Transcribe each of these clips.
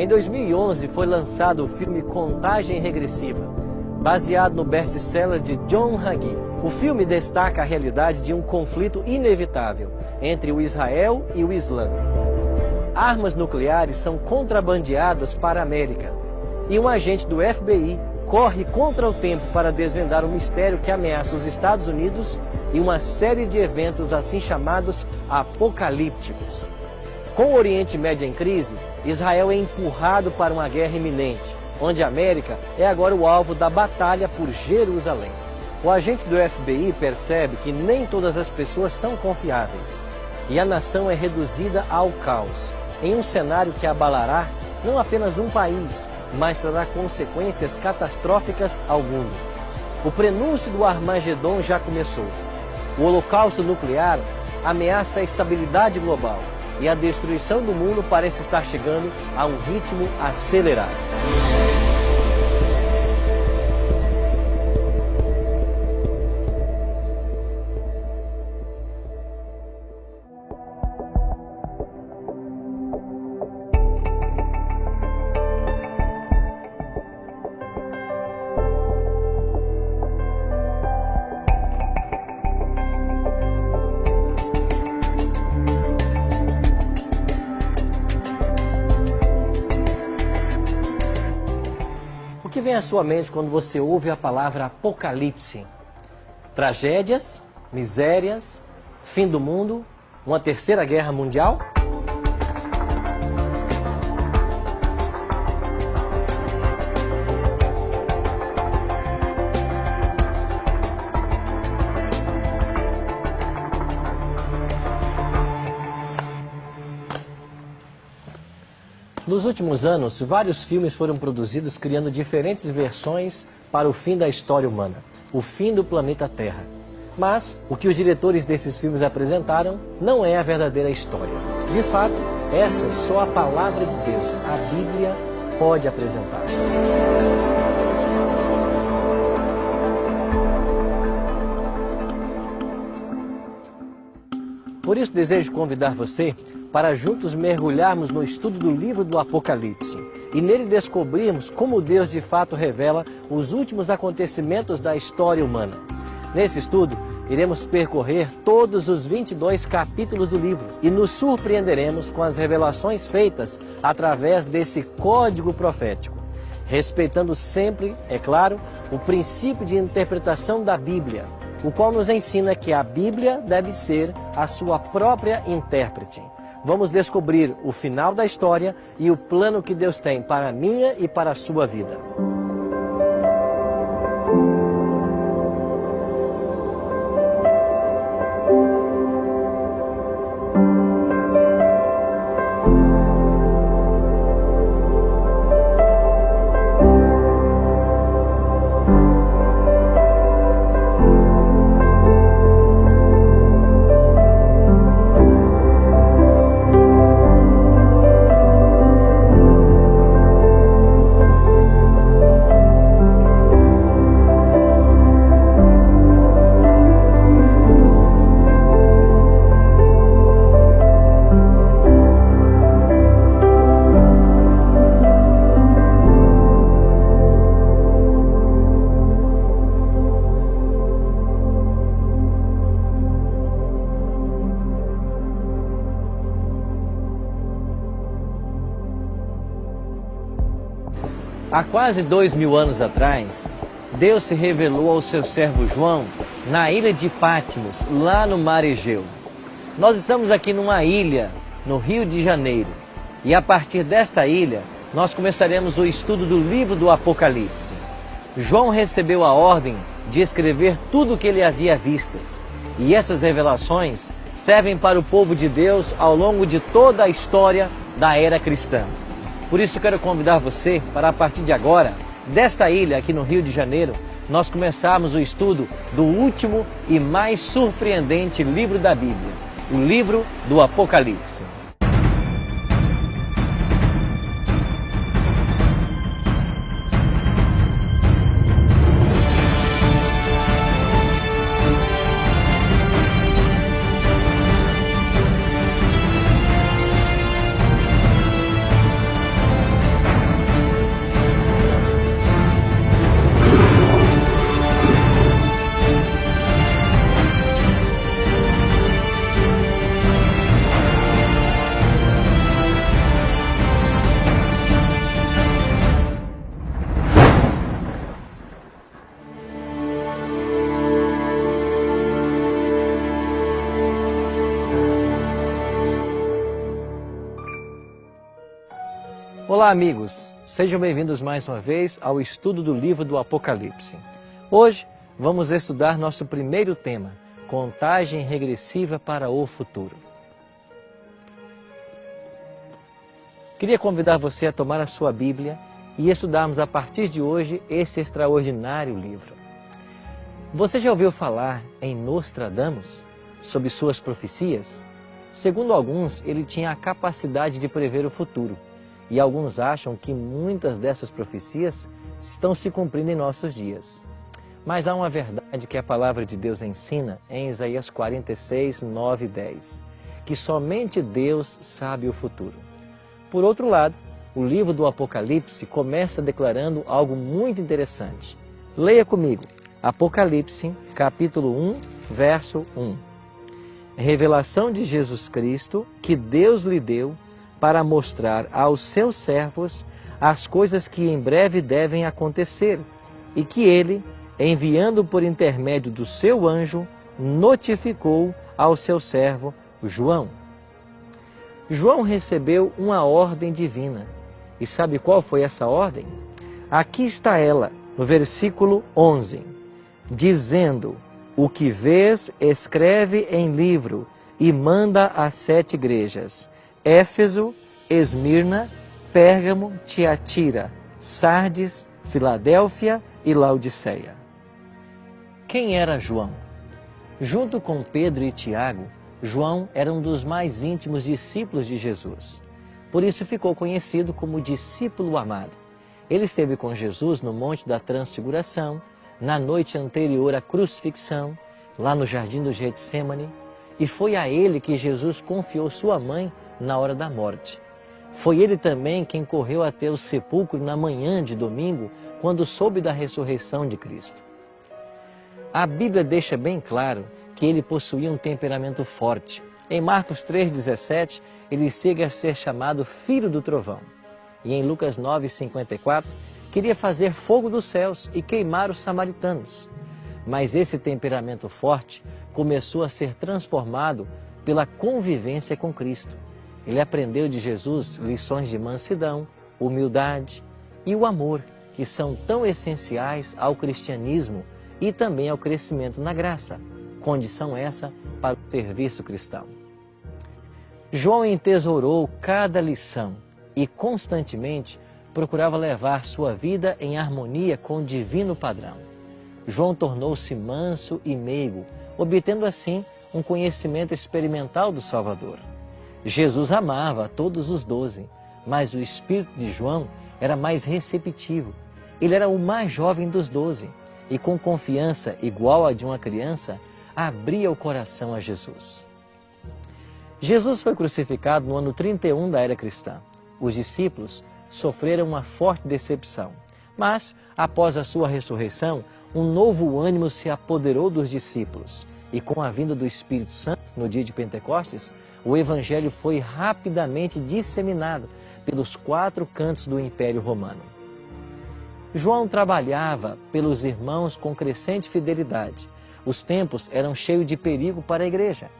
Em 2011 foi lançado o filme Contagem Regressiva, baseado no best-seller de John Hagee. O filme destaca a realidade de um conflito inevitável entre o Israel e o Islã. Armas nucleares são contrabandeadas para a América e um agente do FBI corre contra o tempo para desvendar o mistério que ameaça os Estados Unidos e uma série de eventos assim chamados apocalípticos. Com o Oriente Médio em crise, Israel é empurrado para uma guerra iminente, onde a América é agora o alvo da batalha por Jerusalém. O agente do FBI percebe que nem todas as pessoas são confiáveis e a nação é reduzida ao caos, em um cenário que abalará não apenas um país, mas trará consequências catastróficas ao mundo. O prenúncio do Armagedon já começou. O holocausto nuclear ameaça a estabilidade global e a destruição do mundo parece estar chegando a um ritmo acelerado. O que vem à sua mente quando você ouve a palavra apocalipse? Tragédias, misérias, fim do mundo, uma terceira guerra mundial? Nos últimos anos, vários filmes foram produzidos criando diferentes versões para o fim da história humana, o fim do planeta Terra. Mas o que os diretores desses filmes apresentaram não é a verdadeira história. De fato, essa só a palavra de Deus, a Bíblia, pode apresentar. Por isso desejo convidar você para juntos mergulharmos no estudo do livro do Apocalipse e nele descobrirmos como Deus de fato revela os últimos acontecimentos da história humana. Nesse estudo, iremos percorrer todos os 22 capítulos do livro e nos surpreenderemos com as revelações feitas através desse código profético, respeitando sempre, é claro, o princípio de interpretação da Bíblia, o qual nos ensina que a Bíblia deve ser a sua própria intérprete. Vamos descobrir o final da história e o plano que Deus tem para a minha e para a sua vida. Há quase 2000 anos atrás, Deus se revelou ao seu servo João na ilha de Patmos, lá no mar Egeu. Nós estamos aqui numa ilha, no Rio de Janeiro, e a partir desta ilha, nós começaremos o estudo do livro do Apocalipse. João recebeu a ordem de escrever tudo o que ele havia visto, e essas revelações servem para o povo de Deus ao longo de toda a história da era cristã. Por isso eu quero convidar você para, a partir de agora, desta ilha aqui no Rio de Janeiro, nós começarmos o estudo do último e mais surpreendente livro da Bíblia, o livro do Apocalipse. Olá, amigos! Sejam bem-vindos mais uma vez ao estudo do livro do Apocalipse. Hoje vamos estudar nosso primeiro tema, contagem regressiva para o futuro. Queria convidar você a tomar a sua Bíblia e estudarmos a partir de hoje esse extraordinário livro. Você já ouviu falar em Nostradamus, sobre suas profecias? Segundo alguns, ele tinha a capacidade de prever o futuro. E alguns acham que muitas dessas profecias estão se cumprindo em nossos dias. Mas há uma verdade que a palavra de Deus ensina em Isaías 46, 9 e 10, que somente Deus sabe o futuro. Por outro lado, o livro do Apocalipse começa declarando algo muito interessante. Leia comigo, Apocalipse, capítulo 1, verso 1. Revelação de Jesus Cristo que Deus lhe deu para mostrar aos seus servos as coisas que em breve devem acontecer e que ele, enviando por intermédio do seu anjo, notificou ao seu servo João. João recebeu uma ordem divina. E sabe qual foi essa ordem? Aqui está ela, no versículo 11, dizendo: o que vês, escreve em livro e manda às 7 igrejas: Éfeso, Esmirna, Pérgamo, Tiatira, Sardes, Filadélfia e Laodiceia. Quem era João? Junto com Pedro e Tiago, João era um dos mais íntimos discípulos de Jesus. Por isso ficou conhecido como discípulo amado. Ele esteve com Jesus no Monte da Transfiguração, na noite anterior à crucifixão, lá no jardim do Getsêmani, e foi a ele que Jesus confiou sua mãe na hora da morte. Foi ele também quem correu até o sepulcro na manhã de domingo, quando soube da ressurreição de Cristo. A Bíblia deixa bem claro que ele possuía um temperamento forte. Em Marcos 3,17, ele chega a ser chamado Filho do Trovão. E em Lucas 9,54, queria fazer fogo dos céus e queimar os samaritanos. Mas esse temperamento forte começou a ser transformado pela convivência com Cristo. Ele aprendeu de Jesus lições de mansidão, humildade e o amor, que são tão essenciais ao cristianismo e também ao crescimento na graça, condição essa para o serviço cristão. João entesourou cada lição e constantemente procurava levar sua vida em harmonia com o divino padrão. João tornou-se manso e meigo, obtendo assim um conhecimento experimental do Salvador. Jesus amava a todos os 12, mas o espírito de João era mais receptivo. Ele era o mais jovem dos 12 e, com confiança igual à de uma criança, abria o coração a Jesus. Jesus foi crucificado no ano 31 da era cristã. Os discípulos sofreram uma forte decepção. Mas, após a sua ressurreição, um novo ânimo se apoderou dos discípulos. E com a vinda do Espírito Santo, no dia de Pentecostes, o Evangelho foi rapidamente disseminado pelos 4 cantos do Império Romano. João trabalhava pelos irmãos com crescente fidelidade. Os tempos eram cheios de perigo para a igreja.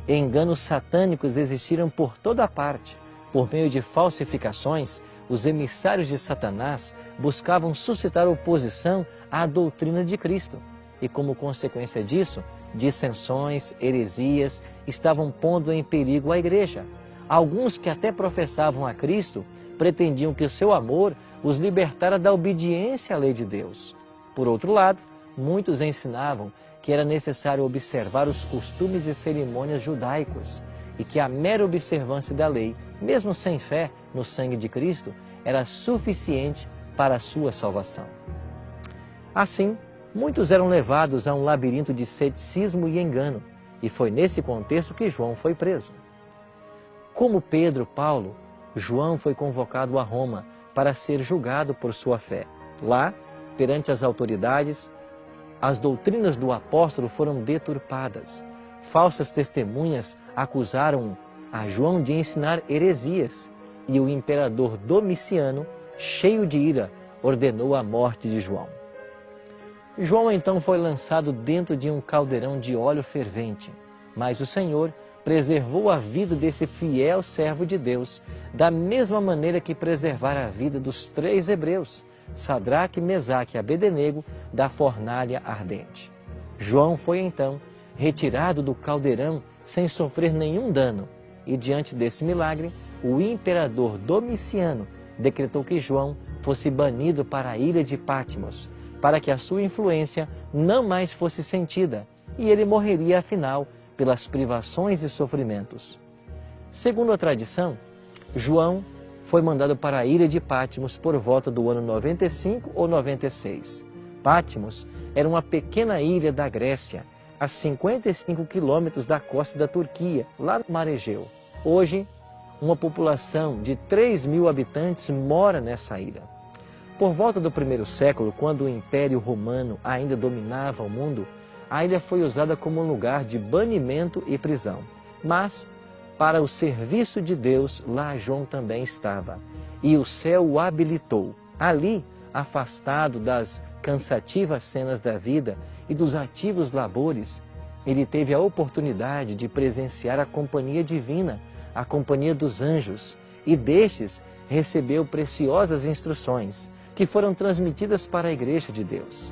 Enganos satânicos existiram por toda parte. Por meio de falsificações, os emissários de Satanás buscavam suscitar oposição à doutrina de Cristo. E como consequência disso, dissensões, heresias estavam pondo em perigo a igreja. Alguns que até professavam a Cristo pretendiam que o seu amor os libertara da obediência à lei de Deus. Por outro lado, muitos ensinavam que era necessário observar os costumes e cerimônias judaicos e que a mera observância da lei, mesmo sem fé no sangue de Cristo, era suficiente para a sua salvação. Assim, muitos eram levados a um labirinto de ceticismo e engano, e foi nesse contexto que João foi preso. Como Pedro, Paulo, João foi convocado a Roma para ser julgado por sua fé. Lá, perante as autoridades, as doutrinas do apóstolo foram deturpadas. Falsas testemunhas acusaram a João de ensinar heresias, e o imperador Domiciano, cheio de ira, ordenou a morte de João. João então foi lançado dentro de um caldeirão de óleo fervente, mas o Senhor preservou a vida desse fiel servo de Deus, da mesma maneira que preservara a vida dos 3 hebreus, Sadraque, Mesaque e Abednego, da fornalha ardente. João foi então retirado do caldeirão sem sofrer nenhum dano, e diante desse milagre, o imperador Domiciano decretou que João fosse banido para a ilha de Patmos, para que a sua influência não mais fosse sentida, e ele morreria afinal pelas privações e sofrimentos. Segundo a tradição, João foi mandado para a ilha de Patmos por volta do ano 95 ou 96. Patmos era uma pequena ilha da Grécia, a 55 quilômetros da costa da Turquia, lá no Mar Egeu. Hoje, uma população de 3.000 habitantes mora nessa ilha. Por volta do 1º século, quando o Império Romano ainda dominava o mundo, a ilha foi usada como um lugar de banimento e prisão. Mas, para o serviço de Deus, lá João também estava, e o céu o habilitou. Ali, afastado das cansativas cenas da vida e dos ativos labores, ele teve a oportunidade de presenciar a companhia divina, a companhia dos anjos, e destes recebeu preciosas instruções que foram transmitidas para a Igreja de Deus.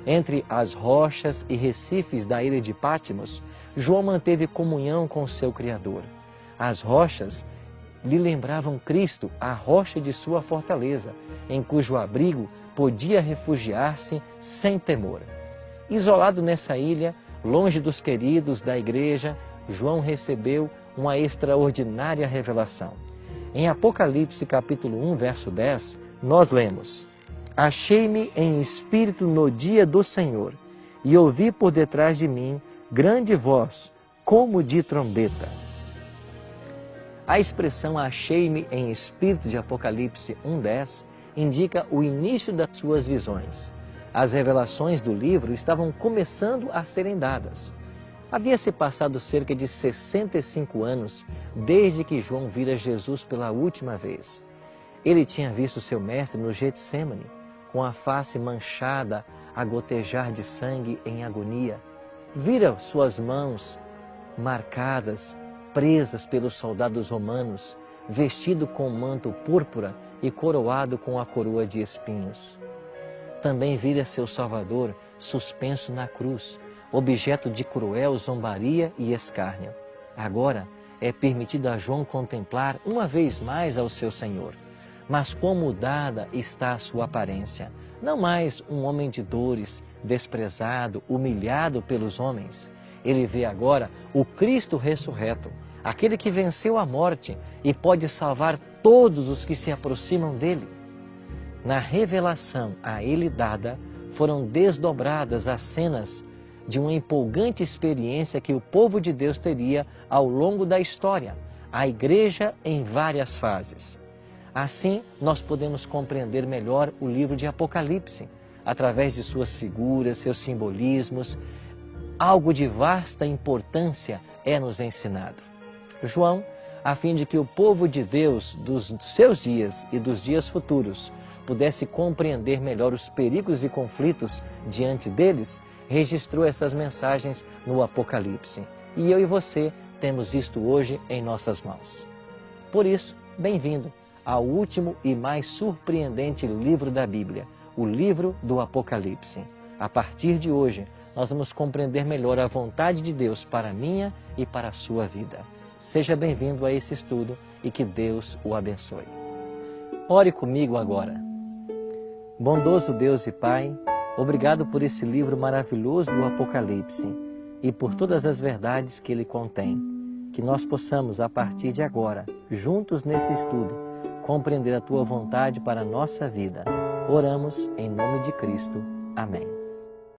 Entre as rochas e recifes da ilha de Patmos, João manteve comunhão com seu Criador. As rochas lhe lembravam Cristo, a rocha de sua fortaleza, em cujo abrigo podia refugiar-se sem temor. Isolado nessa ilha, longe dos queridos da igreja, João recebeu uma extraordinária revelação. Em Apocalipse capítulo 1, verso 10, nós lemos: Achei-me em espírito no dia do Senhor, e ouvi por detrás de mim grande voz, como de trombeta. A expressão achei-me em espírito de Apocalipse 1:10 indica o início das suas visões. As revelações do livro estavam começando a serem dadas. Havia-se passado cerca de 65 anos desde que João vira Jesus pela última vez. Ele tinha visto seu mestre no Getsêmani, com a face manchada a gotejar de sangue em agonia. Vira suas mãos marcadas, presas pelos soldados romanos, vestido com manto púrpura e coroado com a coroa de espinhos. Também vira seu Salvador suspenso na cruz, objeto de cruel zombaria e escárnio. Agora é permitido a João contemplar uma vez mais ao seu Senhor. Mas quão mudada está a sua aparência. Não mais um homem de dores, desprezado, humilhado pelos homens. Ele vê agora o Cristo ressurreto, aquele que venceu a morte e pode salvar todos os que se aproximam dele. Na revelação a ele dada, foram desdobradas as cenas de uma empolgante experiência que o povo de Deus teria ao longo da história, a igreja em várias fases. Assim, nós podemos compreender melhor o livro de Apocalipse, através de suas figuras, seus simbolismos. Algo de vasta importância é nos ensinado. João, a fim de que o povo de Deus, dos seus dias e dos dias futuros, pudesse compreender melhor os perigos e conflitos diante deles, registrou essas mensagens no Apocalipse. E eu e você temos isto hoje em nossas mãos. Por isso, bem-vindo ao último e mais surpreendente livro da Bíblia, o livro do Apocalipse. A partir de hoje, nós vamos compreender melhor a vontade de Deus para a minha e para a sua vida. Seja bem-vindo a esse estudo e que Deus o abençoe. Ore comigo agora. Bondoso Deus e Pai, obrigado por esse livro maravilhoso do Apocalipse e por todas as verdades que ele contém. Que nós possamos, a partir de agora, juntos nesse estudo, compreender a Tua vontade para a nossa vida. Oramos em nome de Cristo. Amém.